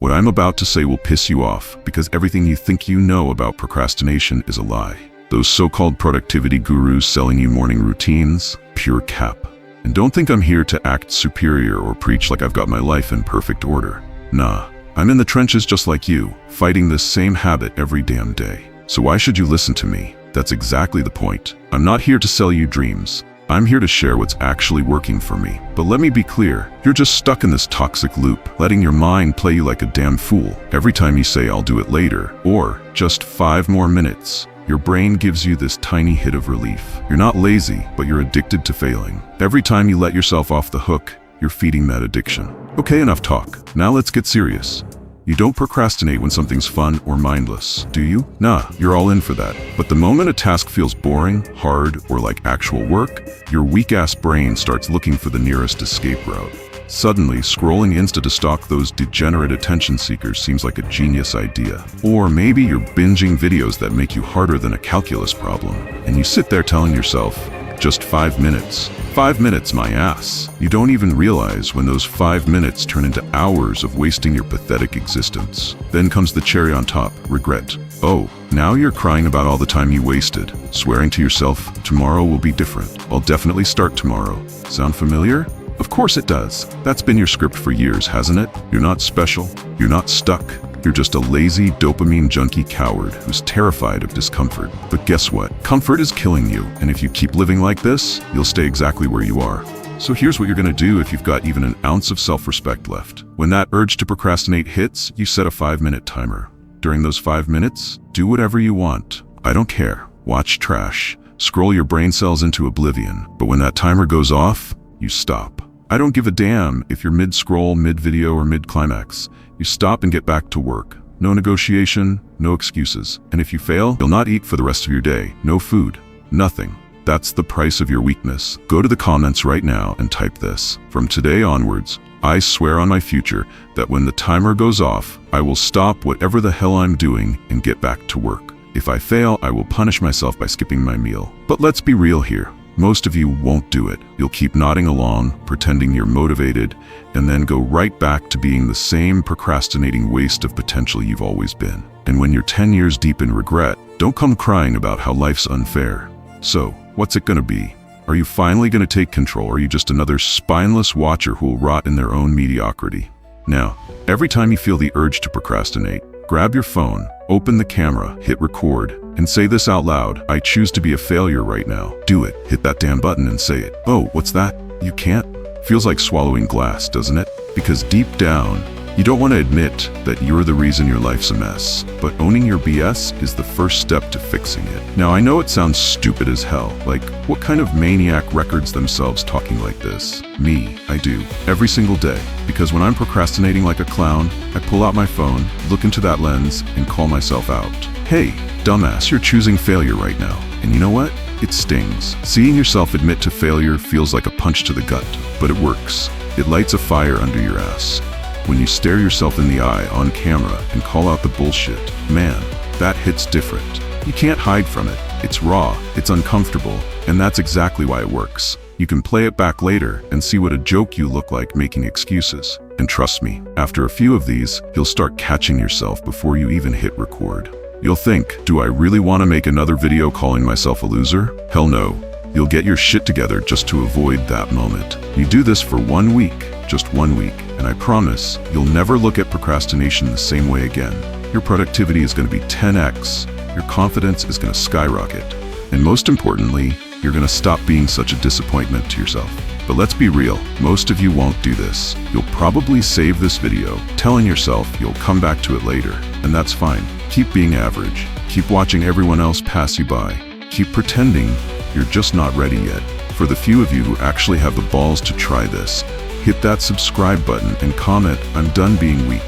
What I'm about to say will piss you off because everything you think you know about procrastination is a lie. Those so-called productivity gurus selling you morning routines, pure cap. And don't think I'm here to act superior or preach like I've got my life in perfect order. Nah, I'm in the trenches just like you, fighting this same habit every damn day. So why should you listen to me? That's exactly the point. I'm not here to sell you dreams. I'm here to share what's actually working for me. But let me be clear, you're just stuck in this toxic loop, letting your mind play you like a damn fool. Every time you say I'll do it later, or just 5 more minutes, your brain gives you this tiny hit of relief. You're not lazy, but you're addicted to failing. Every time you let yourself off the hook, you're feeding that addiction. Okay, enough talk. Now let's get serious. You don't procrastinate when something's fun or mindless, do you? Nah, you're all in for that. But the moment a task feels boring, hard, or like actual work, your weak-ass brain starts looking for the nearest escape route. Suddenly, scrolling Insta to stalk those degenerate attention seekers seems like a genius idea. Or maybe you're binging videos that make you harder than a calculus problem, and you sit there telling yourself, just 5 minutes. 5 minutes, my ass. You don't even realize when those 5 minutes turn into hours of wasting your pathetic existence. Then comes the cherry on top, regret. Oh, now you're crying about all the time you wasted, swearing to yourself, tomorrow will be different. I'll definitely start tomorrow. Sound familiar? Of course it does. That's been your script for years, hasn't it? You're not special. You're not stuck. You're just a lazy, dopamine junkie coward who's terrified of discomfort. But guess what? Comfort is killing you, and if you keep living like this, you'll stay exactly where you are. So here's what you're gonna do if you've got even an ounce of self-respect left. When that urge to procrastinate hits, you set a 5-minute timer. During those 5 minutes, do whatever you want. I don't care. Watch trash. Scroll your brain cells into oblivion. But when that timer goes off, you stop. I don't give a damn if you're mid-scroll, mid-video, or mid-climax. You stop and get back to work. No negotiation, no excuses. And if you fail, you'll not eat for the rest of your day. No food, nothing. That's the price of your weakness. Go to the comments right now and type this. From today onwards, I swear on my future that when the timer goes off, I will stop whatever the hell I'm doing and get back to work. If I fail, I will punish myself by skipping my meal. But let's be real here. Most of you won't do it. You'll keep nodding along, pretending you're motivated, and then go right back to being the same procrastinating waste of potential you've always been. And when you're 10 years deep in regret, don't come crying about how life's unfair. So, what's it gonna be? Are you finally gonna take control, or are you just another spineless watcher who will rot in their own mediocrity? Now, every time you feel the urge to procrastinate, grab your phone, open the camera, hit record, and say this out loud. I choose to be a failure right now. Do it. Hit that damn button and say it. Oh, what's that? You can't? Feels like swallowing glass, doesn't it? Because deep down, you don't want to admit that you're the reason your life's a mess. But owning your BS is the first step to fixing it. Now, I know it sounds stupid as hell. Like, what kind of maniac records themselves talking like this? Me, I do. Every single day. Because when I'm procrastinating like a clown, I pull out my phone, look into that lens, and call myself out. Hey, dumbass, you're choosing failure right now. And you know what? It stings. Seeing yourself admit to failure feels like a punch to the gut, but it works. It lights a fire under your ass. When you stare yourself in the eye on camera and call out the bullshit, man, that hits different. You can't hide from it. It's raw, it's uncomfortable, and that's exactly why it works. You can play it back later and see what a joke you look like making excuses. And trust me, after a few of these, you'll start catching yourself before you even hit record. You'll think, do I really want to make another video calling myself a loser? Hell no. You'll get your shit together just to avoid that moment. You do this for 1 week, just 1 week, and I promise you'll never look at procrastination the same way again. Your productivity is going to be 10x, your confidence is going to skyrocket, and most importantly, you're going to stop being such a disappointment to yourself. But let's be real, most of you won't do this. You'll probably save this video, telling yourself you'll come back to it later, and that's fine. Keep being average. Keep watching everyone else pass you by. Keep pretending you're just not ready yet. For the few of you who actually have the balls to try this, hit that subscribe button and comment, I'm done being weak.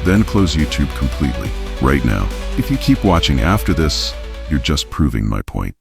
Then close YouTube completely, right now. If you keep watching after this, you're just proving my point.